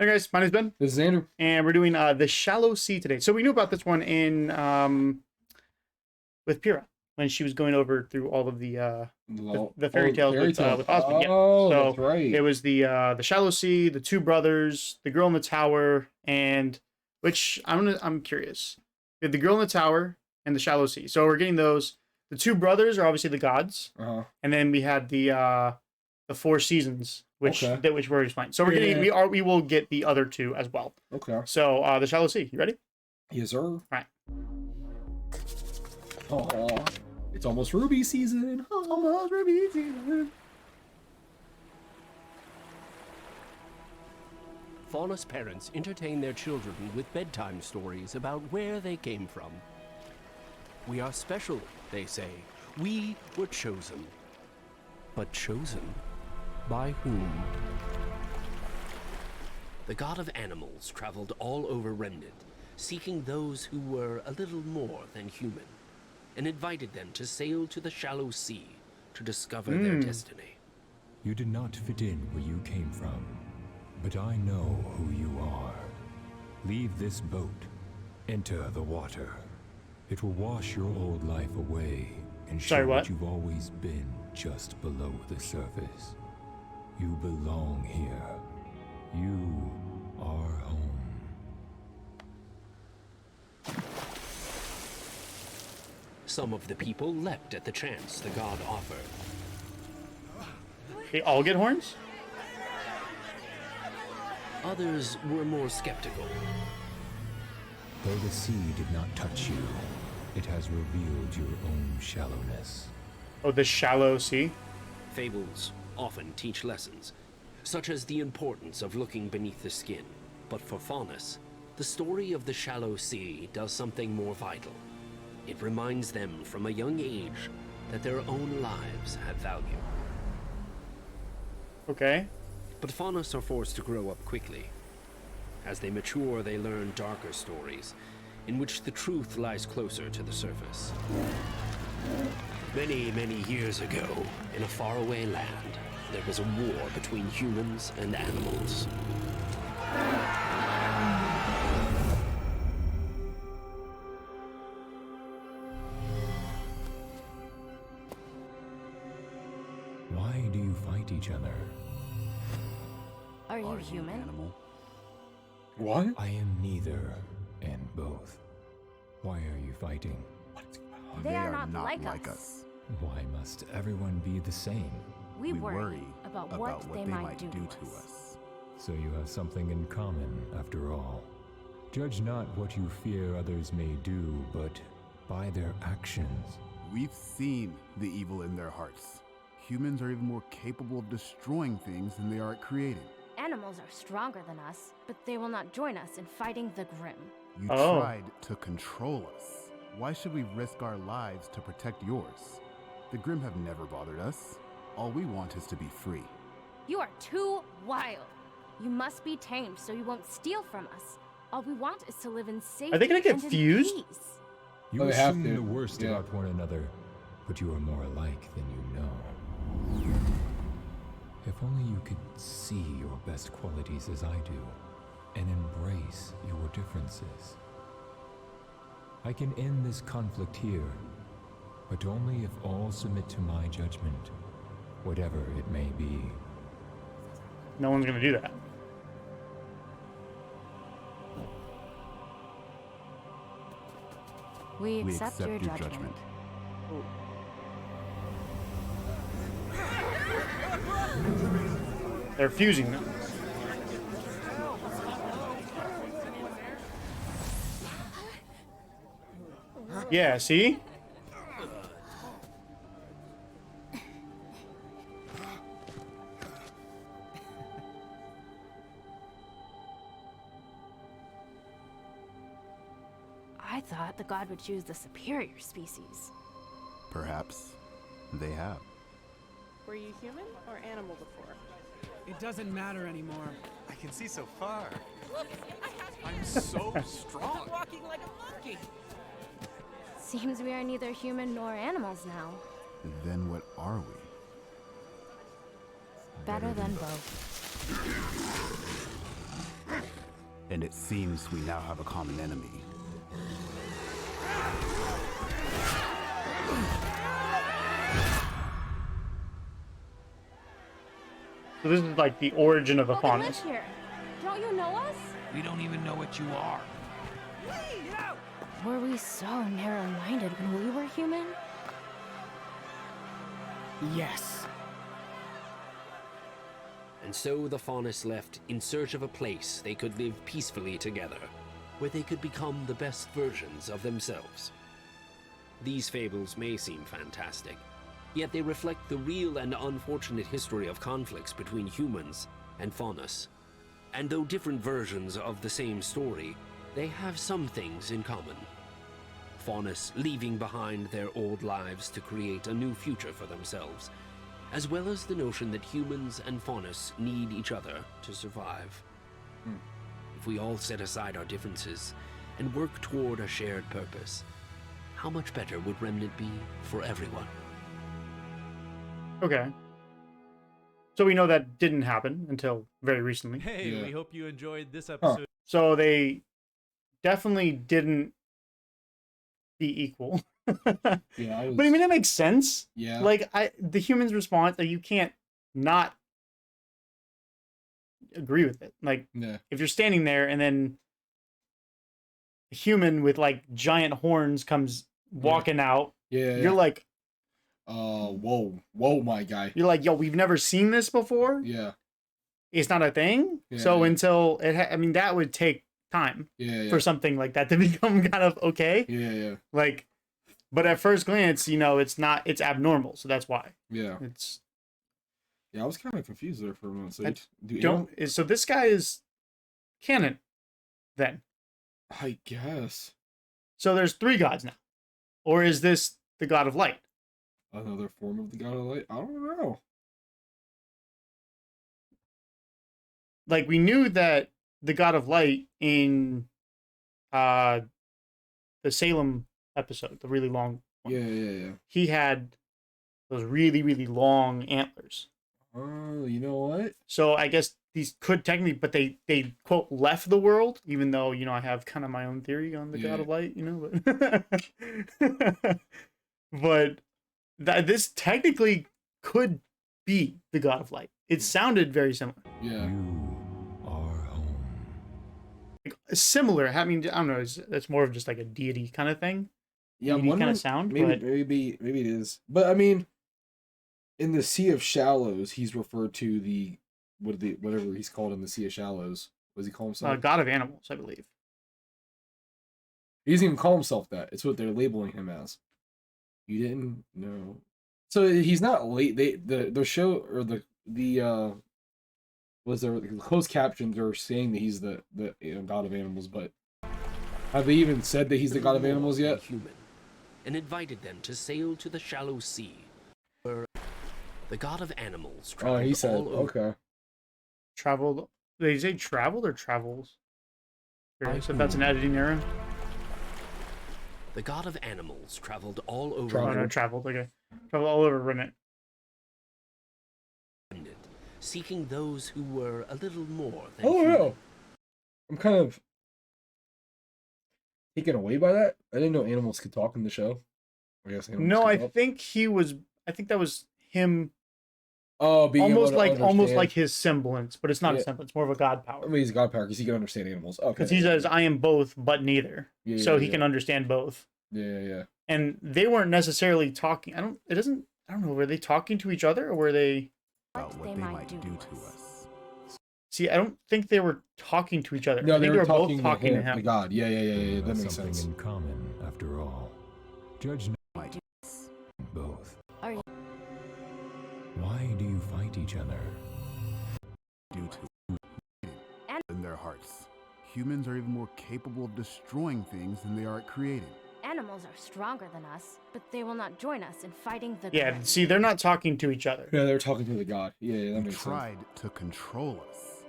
Hey guys, my name's Ben. This is Andrew. And we're doing The Shallow Sea today. So we knew about this one in with Pyrrha when she was going over through all of the fairy tales with Osmond. Oh, So that's right. it was the Shallow Sea, the two brothers, the girl in the tower, and which I'm curious. We have the girl in the tower and the Shallow Sea. So we're getting those. The two brothers are obviously the gods, and then we had the four seasons, which we're explaining. So we're getting we will get the other two as well. Okay. So the Shallow Sea, you ready? Yes, sir. All right. Oh, it's almost RWBY season. Almost RWBY season. Faunus parents entertain their children with bedtime stories about where they came from. We are special, they say. We were chosen. But chosen by whom? The god of animals traveled all over Remnant, seeking those who were a little more than human, and invited them to sail to the Shallow Sea to discover their destiny. You did not fit in where you came from, but I know who you are. Leave this boat. Enter the water. It will wash your old life away and show what you've always been just below the surface. You belong here. You are home. Some of the people leapt at the chance the god offered. They all get horns? Others were more skeptical. Though the sea did not touch you, it has revealed your own shallowness. Oh, the Shallow Sea? Fables often teach lessons, such as the importance of looking beneath the skin. But for Faunus, the story of the Shallow Sea does something more vital. It reminds them from a young age that their own lives have value. Okay. But Faunus are forced to grow up quickly. As they mature, they learn darker stories, in which the truth lies closer to the surface. Many, many years ago, in a faraway land, there was a war between humans and animals. Why do you fight each other? Are you human? Animal? What? I am neither and both. Why are you fighting? They are not like us. Why must everyone be the same? We worry about what they might do to us. So you have something in common, after all. Judge not what you fear others may do, but by their actions. We've seen the evil in their hearts. Humans are even more capable of destroying things than they are at creating. Animals are stronger than us, but they will not join us in fighting the Grimm. You tried to control us. Why should we risk our lives to protect yours? The Grimm have never bothered us. All we want is to be free. You are too wild. You must be tamed so you won't steal from us. All we want is to live in safety. Are they gonna get and in fused? peace. You assume the worst about one another, but you are more alike than you know. If only you could see your best qualities as I do, and embrace your differences. I can end this conflict here, but only if all submit to my judgment, whatever it may be. No one's gonna do that. We accept your judgment. They're fusing them. Yeah, see? I thought the god would choose the superior species. Perhaps they have. Were you human or animal before? It doesn't matter anymore. I can see so far. Look, I'm so strong. I'm walking like a monkey. Seems we are neither human nor animals now. Then what are we? Better than both. And it seems we now have a common enemy. So this is like the origin of the But we live Faunus. here. Don't you know us? We don't even know what you are. Were we so narrow-minded when we were human? Yes. And so the Faunus left in search of a place they could live peacefully together, where they could become the best versions of themselves. These fables may seem fantastic, yet they reflect the real and unfortunate history of conflicts between humans and Faunus. And though different versions of the same story, they have some things in common. Faunus leaving behind their old lives to create a new future for themselves, as well as the notion that humans and Faunus need each other to survive. If we all set aside our differences and work toward a shared purpose, how much better would Remnant be for everyone? Okay. So we know that didn't happen until very recently. Hey, Yeah. we hope you enjoyed this episode. So they definitely didn't be equal. Yeah, I was, But I mean, that makes sense. yeah. Like, the humans' response, like, you can't not agree with it. Like, yeah. if you're standing there and then a human with like giant horns comes walking out, Yeah. you're like, whoa, my guy. yo, we've never seen this before. Yeah. It's not a thing. Yeah, So yeah. until I mean, that would take time Yeah. for something like that to become kind of okay. Yeah. Like, but at first glance, it's abnormal. So that's why Yeah. it's Yeah, I was kind of confused there for a moment. So, so this guy is canon then. I guess So there's 3 gods now. Or is this the god of light? another form of the god of light. I don't know. Like, we knew that the god of light in the Salem episode, the really long one, Yeah. he had those really, really long antlers. Oh, you know what? So I guess these could technically, but they quote left the world, even though, I have kind of my own theory on the god of light, but but this technically could be the god of light. It sounded very similar. Yeah. You are home. Like, similar. I mean, I don't know. That's more of just like a deity kind of thing. Yeah, I'm Deity kind wondering. of sound. Maybe, But maybe it is. But I mean, in the Sea of Shallows, he's referred to whatever he's called in the Sea of Shallows. What does he call himself? god of animals, I believe. He doesn't even call himself that. It's what they're labeling him as. You didn't know. So he's not late. The show or the closed captions are saying that he's the god of animals, but have they even said that he's the god of animals yet? Human, and invited them to sail to the shallow sea, where the god of animals Oh, traveled he said all over. okay. Traveled. Did they say traveled or travels? Curious if that's an editing error. The god of animals traveled all over Traveled. Oh no, traveled. Okay, traveled all over Remnant. Remnant, seeking those who were a little more than Oh human. no, I'm kind of taken away by that. I didn't know animals could talk in the show. I guess animals No, could I talk. think that was him. Oh, being able Almost to almost understand. like his semblance, but it's not a Yeah. semblance. More of a god power. I mean, he's a god power because he can understand animals. Okay. Because he says, "I am both, but neither," Yeah, so yeah, he yeah. can understand both. Yeah. And they weren't necessarily talking. I don't know. Were they talking to each other, or were they? About what they might do to us. See, I don't think they were talking to each other. No, I think they were both talking talking to to him. the god. Yeah. There That was makes something sense. in common, after all. Judge Might both. Are you- Why do you fight each other? do to in their hearts. Humans are even more capable of destroying things than they are at creating. Animals are stronger than us, but they will not join us in fighting the Yeah. Grim. See, they're not talking to each other. Yeah, they were talking to the god. Yeah, that You makes sense. tried to control us.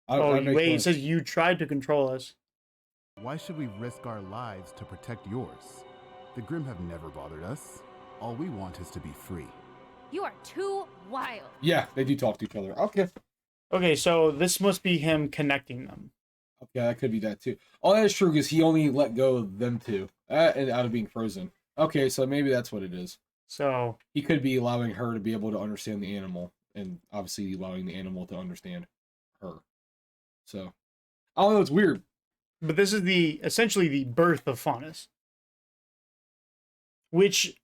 Oh, That makes wait. It sense. says you tried to control us. Why should we risk our lives to protect yours? The Grim have never bothered us. All we want is to be free. You are too wild. Yeah, they do talk to each other. Okay. Okay, so this must be him connecting them. Yeah, that could be that too. All that is true because he only let go of them two and out of being frozen. Okay, so maybe that's what it is. So He could be allowing her to be able to understand the animal, and obviously allowing the animal to understand her. So, I don't know. It's weird. but this is essentially the birth of Faunus. Which,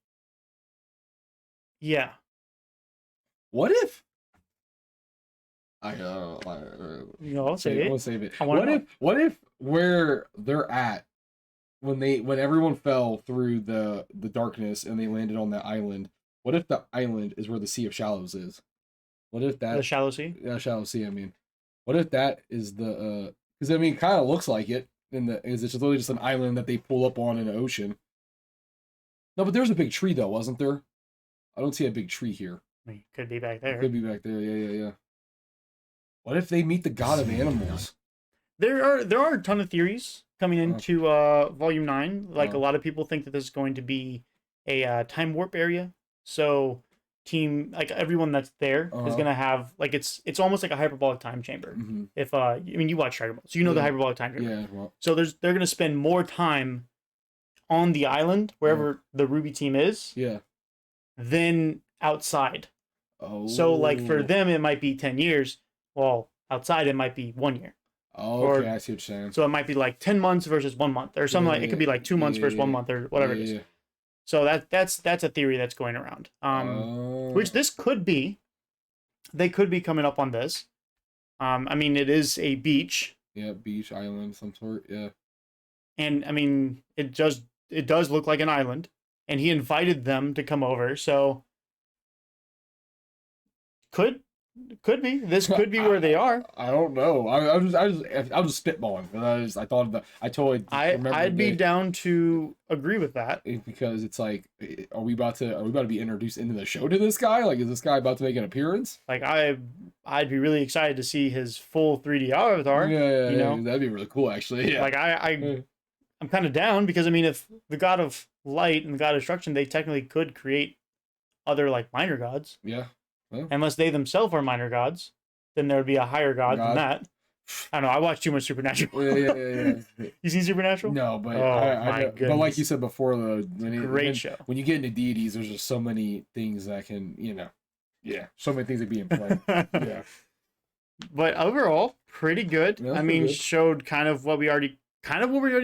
yeah. What if? I'll save it. We'll save it. I wanna know. What if where they're at when everyone fell through the darkness and they landed on that island? What if the island is where the Sea of Shallows is? What if that The Shallow Sea? Yeah, Shallow Sea. I mean, what if that is the because I mean, it kind of looks like it. Is it's literally just an island that they pull up on in the ocean. No, but there's a big tree though, wasn't there? I don't see a big tree here. I mean, could be back there. Could be back there. Yeah. What if they meet the god of animals? There are a ton of theories coming into Volume 9. Like, a lot of people think that this is going to be a time warp area. So, everyone that's there is going to have, like, it's almost like a hyperbolic time chamber. Mm-hmm. If, I mean, you watch Dragon Ball, so you know the hyperbolic time chamber. Yeah, well. So, they're going to spend more time on the island, wherever the RWBY team is, than outside. Oh. So, like, for them, it might be 10 years. Well, outside, it might be 1 year. Oh, okay, I see what you're saying. So it might be like 10 months versus 1 month, or something like it could be like 2 months versus 1 month, or whatever it is. So that's a theory that's going around. Which this could be. They could be coming up on this. I mean, it is a beach. Yeah, beach, island, some sort. Yeah. And I mean, it does look like an island, and he invited them to come over. So could be. This could be where they are. I don't know. I was just spitballing. I thought I totally. I'd be down to agree with that because it's like, are we about to be introduced into the show to this guy? Like, is this guy about to make an appearance? Like, I'd be really excited to see his full 3D avatar. Yeah, you know? That'd be really cool, actually. Yeah. Like, I'm kind of down because I mean, if the god of light and the god of destruction, they technically could create other like minor gods. Yeah. Well, unless they themselves are minor gods, then there would be a higher god than that. I don't know. I watch too much Supernatural. Yeah. You seen Supernatural? No, but but like you said before, great show. When you get into deities, there's just so many things that can, so many things that be in play. Yeah. But overall, pretty good. Yeah, I mean, good. showed kind of what we already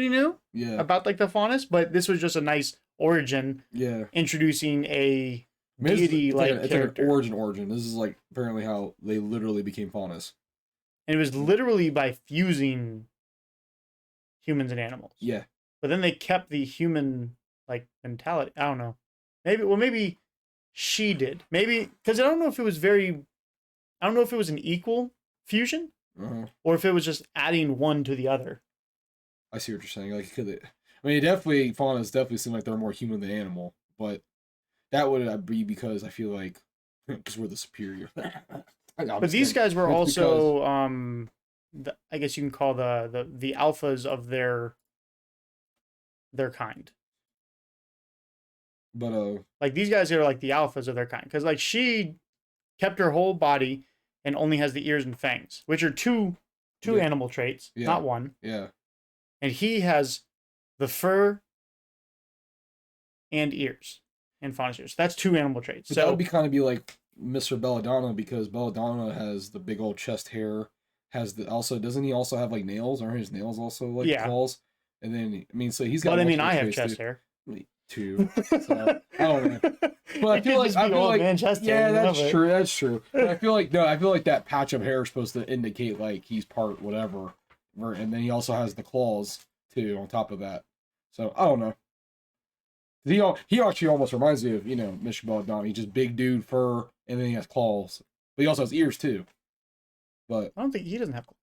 knew. Yeah. About like the Faunus, but this was just a nice origin. Yeah. Introducing a deity like character. Like an origin. This is like apparently how they literally became Faunus. And it was literally by fusing humans and animals. Yeah. But then they kept the human like mentality. I don't know. Maybe she did. Maybe because I don't know if it was an equal fusion or if it was just adding one to the other. I see what you're saying. Like, Faunus definitely seem like they're more human than animal, but that would be because I feel like because we're the superior. But these guys were also, I guess you can call the alphas of their kind. But like these guys are like the alphas of their kind because like she kept her whole body and only has the ears and fangs, which are two animal traits, not one. Yeah. And he has the fur and ears and faunus ears. That's 2 animal traits. But so that would be like Mr. Belladonna because Belladonna has the big old chest hair. Doesn't he also have like nails? Aren't his nails also like claws? And then so he's got. But I mean, I have chest hair. Too. So, I don't know. But I feel like that's true. That's true. But I feel like that patch of hair is supposed to indicate like he's part whatever, and then he also has the claws too on top of that. So I don't know. He actually almost reminds me of Mr. Belladonna. He's just big dude, fur, and then he has claws. But he also has ears too. But I don't think he doesn't have claws.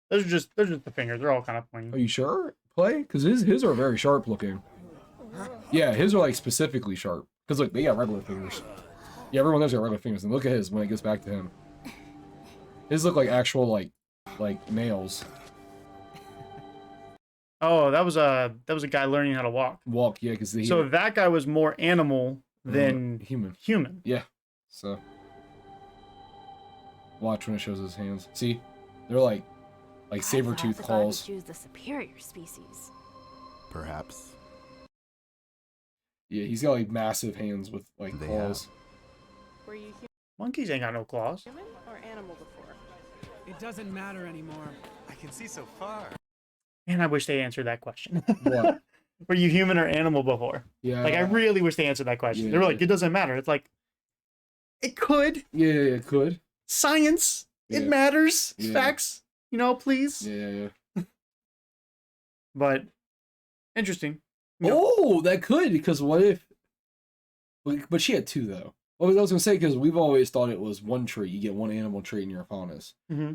Those are just the fingers. They're all kind of pointy. Are you sure? Because his are very sharp looking. Yeah, his are like specifically sharp. Because look, they got regular fingers. Yeah, everyone else got regular fingers. And look at his when it gets back to him. His look like actual like nails. Oh, that was a guy learning how to walk. Yeah, because so that guy was more animal than human. Yeah. So watch when it shows his hands. See, they're like like saber-tooth claws. Choose the superior species. Perhaps. Yeah, he's got like massive hands with like They claws. Were you Monkeys ain't got no claws. human or animal before? It doesn't matter anymore. I can see so far. Man, I wish they answered that question. What? Were you human or animal before? Yeah. Like, I really wish they answered that question. They were like, it doesn't matter. It's like, it could. Yeah, it could. Science. It Yeah. matters. Yeah. Facts. You know, please. Yeah. But interesting. You know, Oh, that could, because what if... But she had two, though. Well, I was going to say, because we've always thought it was one trait. You get one animal trait in your faunus. mm-hmm.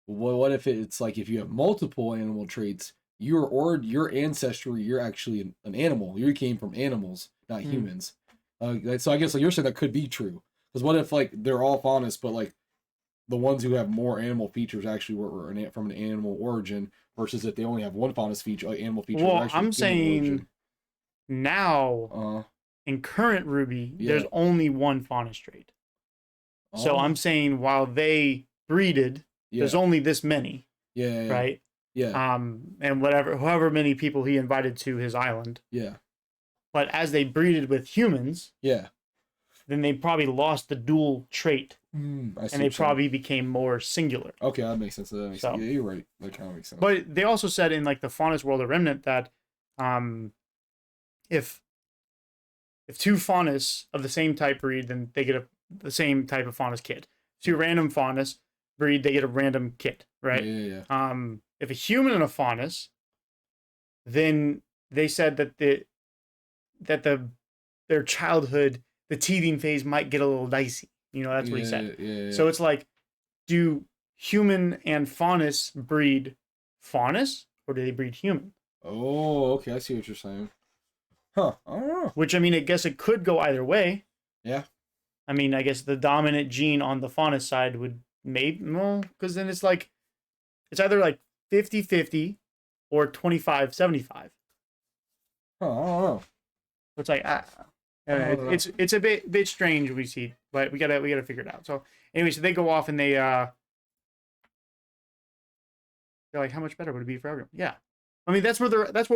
What if it's like if you have multiple animal traits, your ancestry, you're actually an animal. You came from animals, not humans. So I guess like you're saying that could be true. Because what if like they're all faunus, but like the ones who have more animal features actually were from an animal origin, versus if they only have one faunus feature, like animal feature. Well, actually I'm human saying origin. now in current RWBY, there's only one faunus trait. So I'm saying while they breeded, there's only this many. Yeah. Right. Yeah. And however many people he invited to his island. Yeah. But as they breeded with humans, yeah, then they probably lost the dual trait, and they probably became more singular. Okay, that makes sense. Yeah, you're right. That kind of makes sense. But they also said in like the Faunus World of Remnant that, if two Faunus of the same type breed, then they get the same type of Faunus kid. Two random Faunus breed, they get a random kid, right? Yeah. If a human and a Faunus, then they said that their childhood, the teething phase might get a little dicey. You know, that's what he said. Yeah. So it's like, do human and Faunus breed Faunus, or do they breed human? Oh, okay. I see what you're saying. Huh. I don't know. Which, I mean, I guess it could go either way. Yeah. I mean, I guess the dominant gene on the Faunus side would because then it's like, it's either like 50-50 or 25-75. Huh, I don't know. It's like, it's a bit strange we see, but we gotta figure it out. So anyway, so they go off and they're like, how much better would it be for everyone? Yeah. I mean, that's where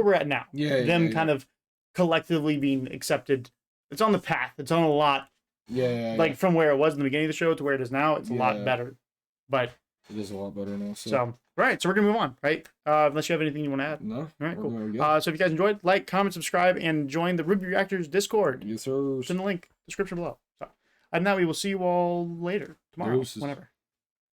we're at now. Yeah. Them kind of collectively being accepted. It's on the path. It's on a lot. Yeah. Like from where it was in the beginning of the show to where it is now, it's a lot better. But it is a lot better now. So right, so we're gonna move on, right? Unless you have anything you want to add. No. All right, cool. So if you guys enjoyed, like, comment, subscribe, and join the RWBY Reactors Discord. Yes, sir. It's in the link description below. So, and now we will see you all later tomorrow, whenever.